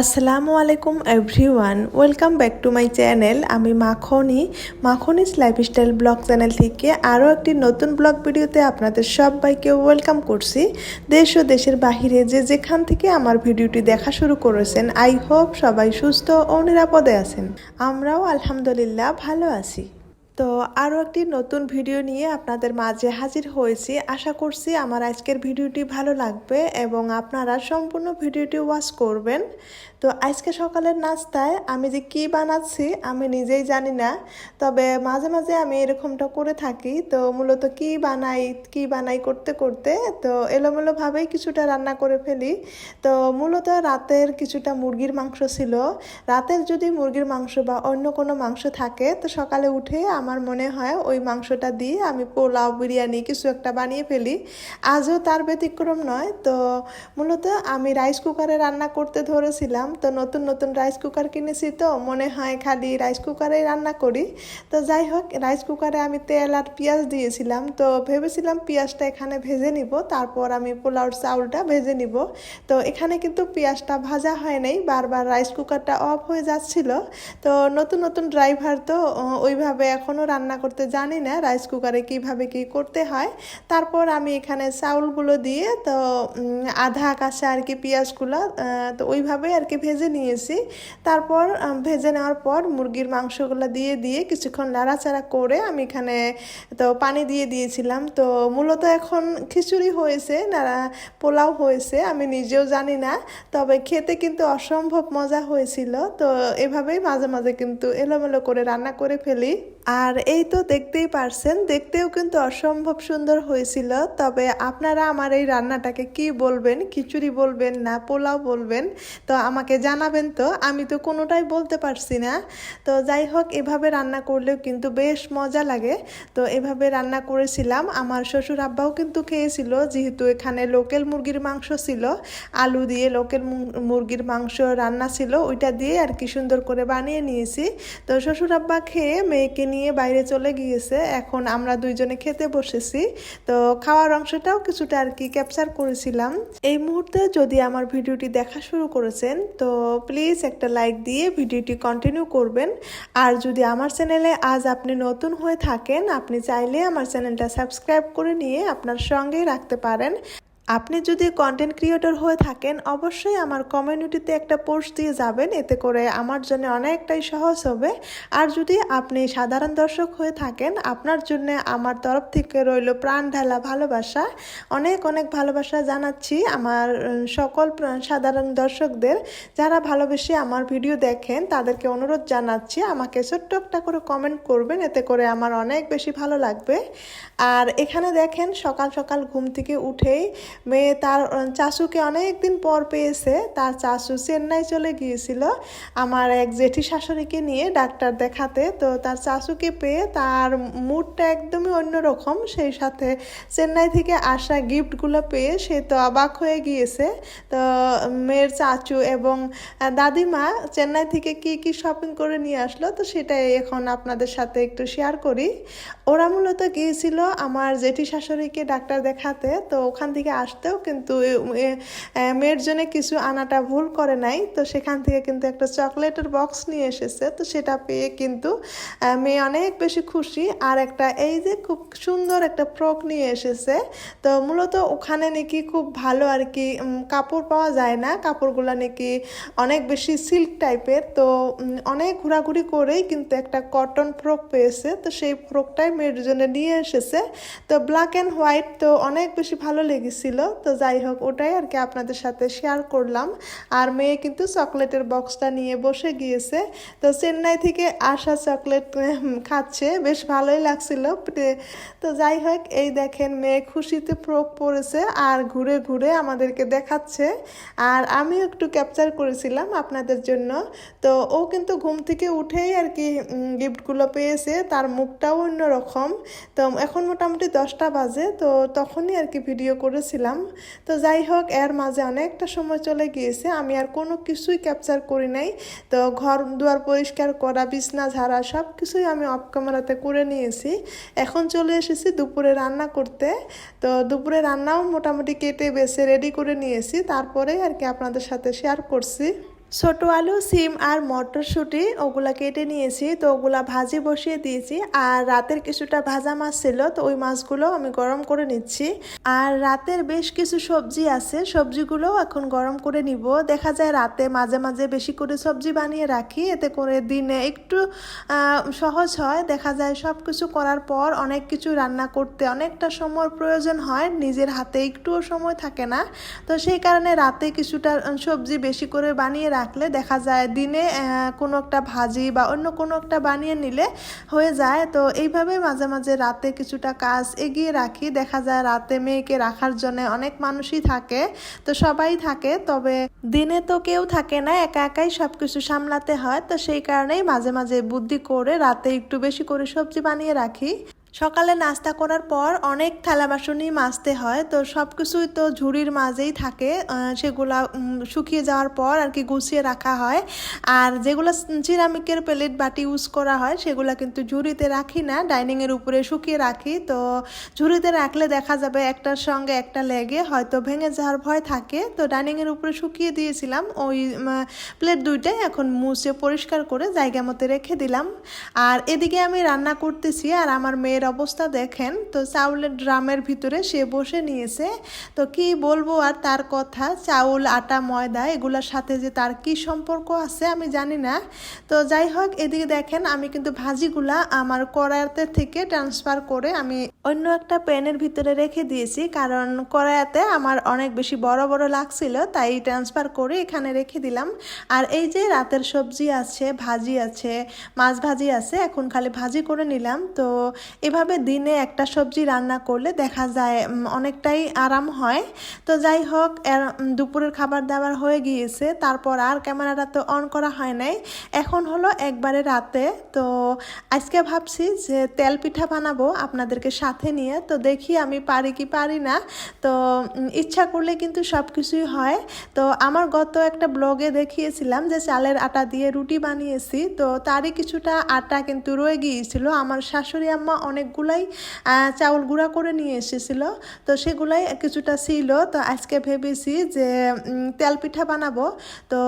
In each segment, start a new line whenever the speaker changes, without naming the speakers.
আসসালামু আলাইকুম everyone, welcome back to my channel. আমি মাখনিস লাইফস্টাইল ব্লগ চ্যানেল থেকে আরও একটি নতুন ব্লগ ভিডিওতে আপনাদের সবাইকে ওয়েলকাম করছি। দেশ ও দেশের বাহিরে যে যেখান থেকে আমার ভিডিওটি দেখা শুরু করেছেন, আই হোপ সবাই সুস্থ ও নিরাপদে আছেন। আমরাও আলহামদুলিল্লাহ ভালো আছি। তো আরও একটি নতুন ভিডিও নিয়ে আপনাদের মাঝে হাজির হয়েছি। আশা করছি আমার আজকের ভিডিওটি ভালো লাগবে এবং আপনারা সম্পূর্ণ ভিডিওটি ওয়াচ করবেন। তো আজকে সকালের নাস্তায় আমি যে কি বানাচ্ছি আমি নিজেই জানি না, তবে মাঝে মাঝে আমি এরকমটা করে থাকি। তো মূলত কি বানাই করতে করতে তো এলোমেলোভাবেই কিছুটা রান্না করে ফেলি। তো মূলত রাতের কিছুটা মুরগির মাংস ছিল। রাতের যদি মুরগির মাংস বা অন্য কোনো মাংস থাকে তো সকালে উঠে আমার মনে হয় ওই মাংসটা দিয়ে আমি পোলাও বিরিয়ানি কিছু একটা বানিয়ে ফেলি। আজও তার ব্যতিক্রম নয়। তো মূলত আমি রাইস কুকারে রান্না করতে ধরেছিলাম। তো নতুন নতুন রাইস কুকার কিনেছি, তো মনে হয় খালি রাইস কুকারেই রান্না করি। তো যাই হোক, রাইস কুকারে আমি তেল আর পেঁয়াজ দিয়েছিলাম। তো ভেবেছিলাম পেঁয়াজটা এখানে ভেজে নিব, তারপর আমি পোলাওর চাউলটা ভেজে নিব। তো এখানে কিন্তু পেঁয়াজটা ভাজা হয় নাই, বারবার রাইস কুকারটা অফ হয়ে যাচ্ছিল। তো নতুন নতুন ড্রাইভার তো ওইভাবে এখনও রান্না করতে জানি না রাইস কুকারে কিভাবে কি করতে হয়। তারপর আমি এখানে চাউলগুলো দিয়ে তো আধা কাঁচা আর কি পেঁয়াজগুলো তো ওইভাবে আর কি ভেজে নিয়েছি। তারপর ভেজে নেওয়ার পর মুরগির মাংসগুলো দিয়ে কিছুক্ষণ নাড়াচাড়া করে আমি এখানে তো পানি দিয়ে দিয়েছিলাম। তো মূলত এখন খিচুড়ি হয়েছে না পোলাও হয়েছে আমি নিজেও জানি না, তবে খেতে কিন্তু অসম্ভব মজা হয়েছিল। তো এভাবেই মাঝে মাঝে কিন্তু এলোমেলো করে রান্না করে ফেলি। আর এই তো দেখতেই পারছেন, দেখতেও কিন্তু অসম্ভব সুন্দর হয়েছিল। তবে আপনারা আমার এই রান্নাটাকে কি বলবেন, খিচুড়ি বলবেন না পোলাও বলবেন, তো আমাকে জানাবেন। তো আমি তো কোনোটাই বলতে পারছি না। তো যাই হোক, এভাবে রান্না করলেও কিন্তু বেশ মজা লাগে। তো এভাবে রান্না করেছিলাম, আমার শ্বশুর আব্বাও কিন্তু খেয়েছিল, যেহেতু এখানে লোকেল মুরগির মাংস ছিল, আলু দিয়ে লোকেল মুরগির মাংস রান্না ছিল, ওইটা দিয়ে আর কি সুন্দর করে বানিয়ে নিয়েছি। তো শ্বশুর আব্বা খেয়ে মেয়েকে নিয়ে বাইরে চলে গিয়েছে, এখন আমরা দুইজনে খেতে বসেছি। তো খাওয়ার অংশটাও কিছুটা আর কি ক্যাপচার করেছিলাম। এই মুহূর্তে যদি আমার ভিডিওটি দেখা শুরু করেছেন তো প্লিজ একটা লাইক দিয়ে ভিডিওটি কন্টিনিউ করবেন। আর যদি আমার চ্যানেলে আজ আপনি নতুন হয়ে থাকেন, আপনি চাইলে আমার চ্যানেলটা সাবস্ক্রাইব করে নিয়ে আপনার সঙ্গেই রাখতে পারেন। আপনি যদি কন্টেন্ট ক্রিয়েটর হয়ে থাকেন অবশ্যই আমার কমিউনিটিতে একটা পোস্ট দিয়ে যাবেন, এতে করে আমার জন্য অনেকটাই সহজ হবে। আর যদি আপনি সাধারণ দর্শক হয়ে থাকেন, আপনার জন্য আমার তরফ থেকে রইল প্রাণ ঢালা ভালোবাসা। অনেক অনেক ভালোবাসা জানাচ্ছি আমার সকল সাধারণ দর্শকদের। যারা ভালোবেসে আমার ভিডিও দেখেন তাদেরকে অনুরোধ জানাচ্ছি আমাকে ছোট্ট একটা করে কমেন্ট করবেন, এতে করে আমার অনেক বেশি ভালো লাগবে। আর এখানে দেখেন সকাল সকাল ঘুম থেকে উঠেই মেয়ে তার চাচুকে অনেক দিন পর পেয়েছে। তার চাচু চেন্নাই চলে গিয়েছিল আমার এক জেঠি শাশুড়িকে নিয়ে ডাক্তার দেখাতে। তো তার চাচুকে পেয়ে তার মুডটা একদমই অন্যরকম, সেই সাথে চেন্নাই থেকে আসা গিফটগুলো পেয়ে সে তো অবাক হয়ে গিয়েছে। তো মেয়ের চাচু এবং দাদিমা চেন্নাই থেকে কি কি শপিং করে নিয়ে আসলো, তো সেটাই এখন আপনাদের সাথে একটু শেয়ার করি। ওরা মূলত গিয়েছিল আমার জেঠি শাশুড়িকে ডাক্তার দেখাতে। তো ওখান থেকে আসতেও কিন্তু মেয়ের জন্য কিছু আনাটা ভুল করে নাই। তো সেখান থেকে কিন্তু একটা চকলেটের বক্স নিয়ে এসেছে। তো সেটা পেয়ে কিন্তু মেয়ে অনেক বেশি খুশি। আর একটা এই যে খুব সুন্দর একটা ফ্রক নিয়ে এসেছে। তো মূলত ওখানে নাকি খুব ভালো আর কি কাপড় পাওয়া যায় না, কাপড়গুলো নাকি অনেক বেশি সিল্ক টাইপের। তো অনেক ঘোরাঘুরি করেই কিন্তু একটা কটন ফ্রক পেয়েছে। তো সেই ফ্রকটাই মেয়ের জন্য নিয়ে এসেছে। তো ব্ল্যাক অ্যান্ড হোয়াইট, তো অনেক বেশি ভালো লেগেছিল। তো যাই হোক, ওটাই আর কি আপনাদের সাথে শেয়ার করলাম। আর মেয়ে কিন্তু চকলেটের বক্সটা নিয়ে বসে গিয়েছে। তো চেন্নাই থেকে আসা চকলেট খাচ্ছে, বেশ ভালোই লাগছিল। তো যাই হোক, এই দেখেন মেয়ে খুশিতে ফ্রক পরেছে আর ঘুরে ঘুরে আমাদেরকে দেখাচ্ছে। আর আমিও একটু ক্যাপচার করেছিলাম আপনাদের জন্য। তো ও কিন্তু ঘুম থেকে উঠেই আর কি গিফটগুলো পেয়েছে, তার মুখটাও অন্যরকম। তো এখন মোটামুটি 10টা বাজে, তো তখনই আর কি ভিডিও করেছিলাম। তো যাই হোক, এর মাঝে অনেকটা সময় চলে গিয়েছে, আমি আর কোনো কিছুই ক্যাপচার করি নাই। তো ঘর দুয়ার পরিষ্কার করা, বিছনা ঝাড়া সব কিছুই আমি অফ ক্যামেরাতে করে নিয়েছি। এখন চলে এসেছি দুপুরে রান্না করতে। তো দুপুরে রান্নাও মোটামুটি কেটে বেছে রেডি করে নিয়েছি, তারপরেই আর কি আপনাদের সাথে শেয়ার করছি। ছোট আলু, সিম আর মটরশুঁটি ওগুলা কেটে নিয়েছি, তো ওগুলা ভাজি বসিয়ে দিয়েছি। আর রাতের কিছুটা ভাজা মাছ ছিল, তো ওই মাছগুলো আমি গরম করে নিচ্ছি। আর রাতের বেশ কিছু সবজি আছে, সবজিগুলো এখন গরম করে নিব। দেখা যায় রাতে মাঝে মাঝে বেশি করে সবজি বানিয়ে রাখি, এতে করে দিনে একটু সহজ হয়। দেখা যায় সব কিছু করার পর অনেক কিছু রান্না করতে অনেকটা সময় প্রয়োজন হয়, নিজের হাতে একটুও সময় থাকে না। তো সেই কারণে রাতে কিছুটা সবজি বেশি করে বানিয়ে রাখলে দেখা যায় দিনে কোনো একটা ভাজি বা অন্য কোনো একটা বানিয়ে নিলে হয়ে যায়। তো এইভাবে মাঝে মাঝে রাতে কিছুটা কাজ এগিয়ে রাখি। দেখা যায় রাতে মেয়েকে রাখার জন্য অনেক মানুষই থাকে, তো সবাই থাকে, তবে দিনে তো কেউ থাকে না, একা একাই সব কিছু সামলাতে হয়। তো সেই কারণেই মাঝে মাঝে বুদ্ধি করে রাতে একটু বেশি করে সবজি বানিয়ে রাখি। সকালে নাস্তা করার পর অনেক থালা বাসনই মাজতে হয়, তো সব কিছুই তো ঝুড়ির মাঝেই থাকে। সেগুলা শুকিয়ে যাওয়ার পর আর কি গুছিয়ে রাখা হয়। আর যেগুলো সিরামিকের প্লেট বাটি ইউজ করা হয় সেগুলো কিন্তু ঝুড়িতে রাখি না, ডাইনিংয়ের উপরে শুকিয়ে রাখি। তো ঝুড়িতে রাখলে দেখা যাবে একটার সঙ্গে একটা লেগে হয়তো ভেঙে যাওয়ার ভয় থাকে। তো ডাইনিংয়ের উপরে শুকিয়ে দিয়েছিলাম ওই প্লেট দুইটাই, এখন মুছে পরিষ্কার করে জায়গা মতো রেখে দিলাম। আর এদিকে আমি রান্না করতেছি, আর আমার মেয়ের অবস্থা দেখেন, তো চাউলের ড্রামের ভিতরে সে বসে নিয়েছে। তো কি বলবো আর তার কথা, চাউল, আটা, ময়দা এগুলোর সাথে যে তার কি সম্পর্ক আছে আমি জানি না। তো যাই হোক, এদিকে দেখেন আমি কিন্তু ভাজিগুলা আমার কড়াইতে থেকে ট্রান্সফার করে আমি অন্য একটা প্যানের ভিতরে রেখে দিয়েছি, কারণ কড়াইতে আমার অনেক বেশি বড় বড় লাগছিল, তাই ট্রান্সফার করে এখানে রেখে দিলাম। আর এই যে রাতের সবজি আছে, ভাজি আছে, মাছ ভাজি আছে, এখন খালি ভাজি করে নিলাম। তো এভাবে দিনে একটা সবজি রান্না করলে দেখা যায় অনেকটাই আরাম হয়। তো যাই হোক, দুপুরের খাবার দাবার হয়ে গিয়েছে, তারপর আর ক্যামেরাটা তো অন করা হয় নাই। এখন হলো একবারে রাতে। তো আজকে ভাবছি যে তেল পিঠা বানাবো আপনাদেরকে সাথে নিয়ে, তো দেখি আমি পারি কি পারি না। তো ইচ্ছা করলে কিন্তু সব কিছুই হয়। তো আমার গত একটা ব্লগে দেখিয়েছিলাম যে চালের আটা দিয়ে রুটি বানিয়েছি, তো তারই কিছুটা আটা কিন্তু রয়ে গিয়েছিল। আমার শাশুড়ি আম্মা অনেকগুলাই চাউল গুঁড়া করে নিয়ে এসেছিল, তো সেগুলাই কিছুটা ছিল। তো আজকে ভেবেছি যে তেল পিঠা বানাবো। তো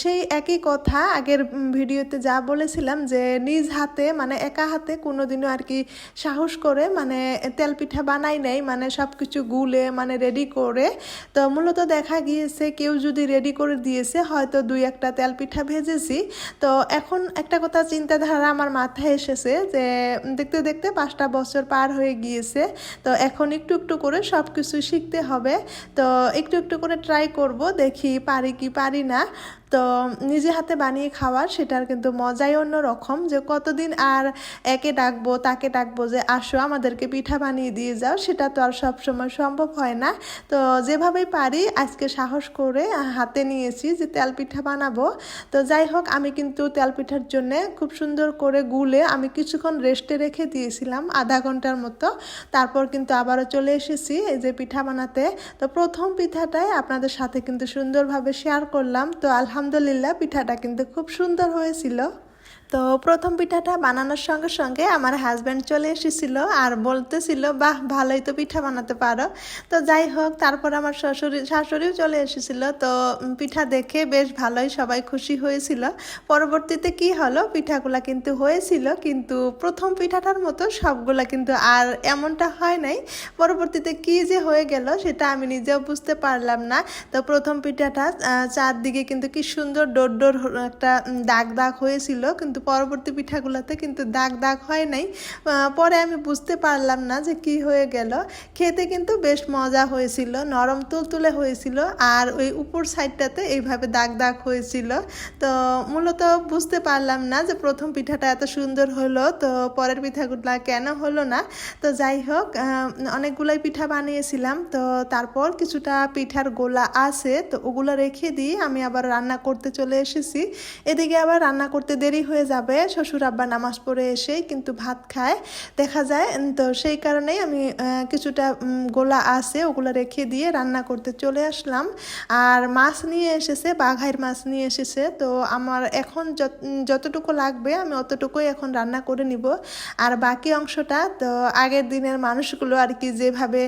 সেই একই কথা আগের ভিডিওতে যা বলেছিলাম যে নিজ হাতে মানে একা হাতে কোনোদিনও আর কি সাহস করে মানে তেল পিঠা বানাই নাই, মানে সব কিছু গুলে মানে রেডি করে। তো মূলত দেখা গিয়েছে কেউ যদি রেডি করে দিয়েছে হয়তো দুই একটা তেল পিঠা ভেজেছি। তো এখন একটা কথা চিন্তাধারা আমার মাথায় এসেছে যে দেখতে দেখতে 5টা বছর পার হয়ে গিয়েছে, তো এখন একটু একটু করে সব কিছু শিখতে হবে। তো একটু একটু করে ট্রাই করব, দেখি পারি কি পারি না। তো নিজে হাতে বানিয়ে খাওয়ার সেটার কিন্তু মজাই অন্যরকম, যে কতদিন আর একে ডাকবো তাকে ডাকবো যে আসো আমাদেরকে পিঠা বানিয়ে দিয়ে যাও, সেটা তো আর সবসময় সম্ভব হয় না। তো যেভাবেই পারি আজকে সাহস করে হাতে নিয়েছি যে তেল পিঠা বানাবো। তো যাই হোক, আমি কিন্তু তেল পিঠার জন্যে খুব সুন্দর করে গুলে আমি কিছুক্ষণ রেস্টে রেখে দিয়েছিলাম, আধা ঘন্টার মতো। তারপর কিন্তু আবারও চলে এসেছি এই যে পিঠা বানাতে। তো প্রথম পিঠাটাই আপনাদের সাথে কিন্তু সুন্দরভাবে শেয়ার করলাম। তো আলহামদুলিল্লাহ পিঠাটা কিন্তু খুব সুন্দর হয়েছিল। তো প্রথম পিঠাটা বানানোর সঙ্গে সঙ্গে আমার হাজব্যান্ড চলে এসেছিল আর বলতেছিল বাহ ভালোই তো পিঠা বানাতে পারো। তো যাই হোক, তারপর আমার শাশুড়িও চলে এসেছিল। তো পিঠা দেখে বেশ ভালোই সবাই খুশি হয়েছিল। পরবর্তীতে কি হলো, পিঠাগুলা কিন্তু হয়েছিল, কিন্তু প্রথম পিঠাটার মতো সবগুলা কিন্তু আর এমনটা হয় নাই। পরবর্তীতে কি যে হয়ে গেল সেটা আমি নিজেও বুঝতে পারলাম না। তো প্রথম পিঠাটা চারদিকে কিন্তু কি সুন্দর ডোর ডোর একটা দাগ দাগ হয়েছিল, কিন্তু পরবর্তী পিঠাগুলোতে কিন্তু দাগ দাগ হয় নাই। পরে আমি বুঝতে পারলাম না যে কি হয়ে গেল। খেতে কিন্তু বেশ মজা হয়েছিল, নরম তুলতুলে হয়েছিল, আর ওই উপর সাইডটাতে এইভাবে দাগ দাগ হয়েছিল। তো মূলত বুঝতে পারলাম না যে প্রথম পিঠাটা এত সুন্দর হলো, তো পরের পিঠাগুলো কেন হলো না। তো যাই হোক, অনেকগুলাই পিঠা বানিয়েছিলাম। তো তারপর কিছুটা পিঠার গোলা আছে, তো ওগুলো রেখে দিয়ে আমি আবার রান্না করতে চলে এসেছি। এদিকে আবার রান্না করতে দেরি হয়ে যাবে, শ্বশুর আব্বা নামাজ পড়ে এসেই কিন্তু ভাত খায় দেখা যায়। তো সেই কারণেই আমি কিছুটা গোলা আছে ওগুলো রেখে দিয়ে রান্না করতে চলে আসলাম। আর মাছ নিয়ে এসেছে, বাঘাইর মাছ নিয়ে এসেছে। তো আমার এখন যতটুকু লাগবে আমি অতটুকুই এখন রান্না করে নিব। আর বাকি অংশটা তো আগের দিনের মানুষগুলো আর কি যেভাবে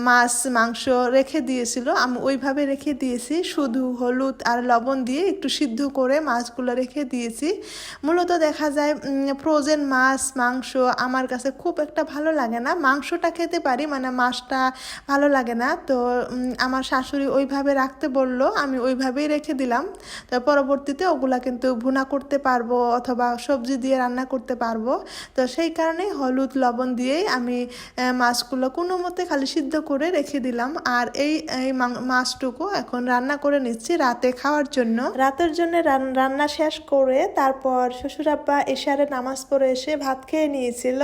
মাছ মাংস রেখে দিয়েছিল আমি ওইভাবে রেখে দিয়েছি, শুধু হলুদ আর লবণ দিয়ে একটু সিদ্ধ করে মাছগুলো রেখে দিয়েছি। মূলত দেখা যায় ফ্রোজেন মাছ মাংস আমার কাছে খুব একটা ভালো লাগে না, মাংসটা খেতে পারি মানে মাছটা ভালো লাগে না। তো আমার শাশুড়ি ওইভাবে রাখতে বললো, আমি ওইভাবেই রেখে দিলাম। তো পরবর্তীতে ওগুলা কিন্তু ভুনা করতে পারবো অথবা সবজি দিয়ে রান্না করতে পারবো। তো সেই কারণে হলুদ লবণ দিয়েই আমি মাছগুলো কোনো মতে খালি সিদ্ধ করে রেখে দিলাম। আর এই মাছটুকু এখন রান্না করে নিচ্ছি রাতে খাওয়ার জন্য। রাতের জন্য রান্না শেষ করে তারপর শ্বশুর আব্বা এশারে নামাজ পড়ে এসে ভাত খেয়ে নিয়েছিল।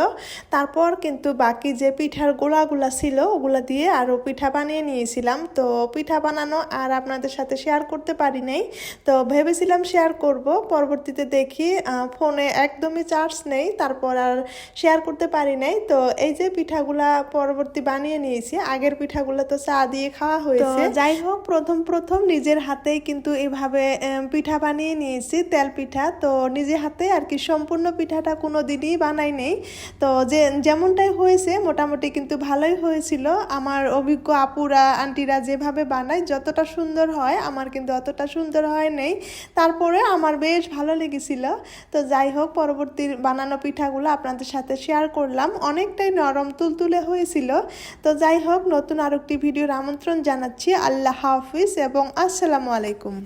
তারপর কিন্তু বাকি যে পিঠার গোলাগুলা ছিল ওগুলা দিয়ে আরও পিঠা বানিয়ে নিয়েছিলাম। তো পিঠা বানানো আর আপনাদের সাথে শেয়ার করতে পারি নাই, তো ভেবেছিলাম শেয়ার করব, পরবর্তীতে দেখি ফোনে একদমই চার্জ নেই, তারপর আর শেয়ার করতে পারি নাই। তো এই যে পিঠাগুলা পরবর্তী বানিয়ে নিয়েছি, আগের পিঠাগুলো তো চা দিয়ে খাওয়া হয়েছে। যাই হোক প্রথম নিজের হাতেই কিন্তু এভাবে পিঠা বানিয়ে নিয়েছি, তেল পিঠা। তো নিজে হাতে আর কি সম্পূর্ণ পিঠাটা কোনো দিনই বানাই নেই। তো যেমনটাই হয়েছে মোটামুটি কিন্তু ভালোই হয়েছিল। আমার অভিজ্ঞ আপুরা আন্টিরা যেভাবে বানায় যতটা সুন্দর হয় আমার কিন্তু অতটা সুন্দর হয় নাই, তারপরে আমার বেশ ভালো লেগেছিল। তো যাই হোক পরবর্তী বানানো পিঠাগুলো আপনাদের সাথে শেয়ার করলাম, অনেকটাই নরম তুলতুলে হয়েছিল। তো যাই হোক নতুন আরেকটি ভিডিওর আমন্ত্রণ জানাচ্ছি। আল্লাহ হাফিজ এবং আসসালামু আলাইকুম।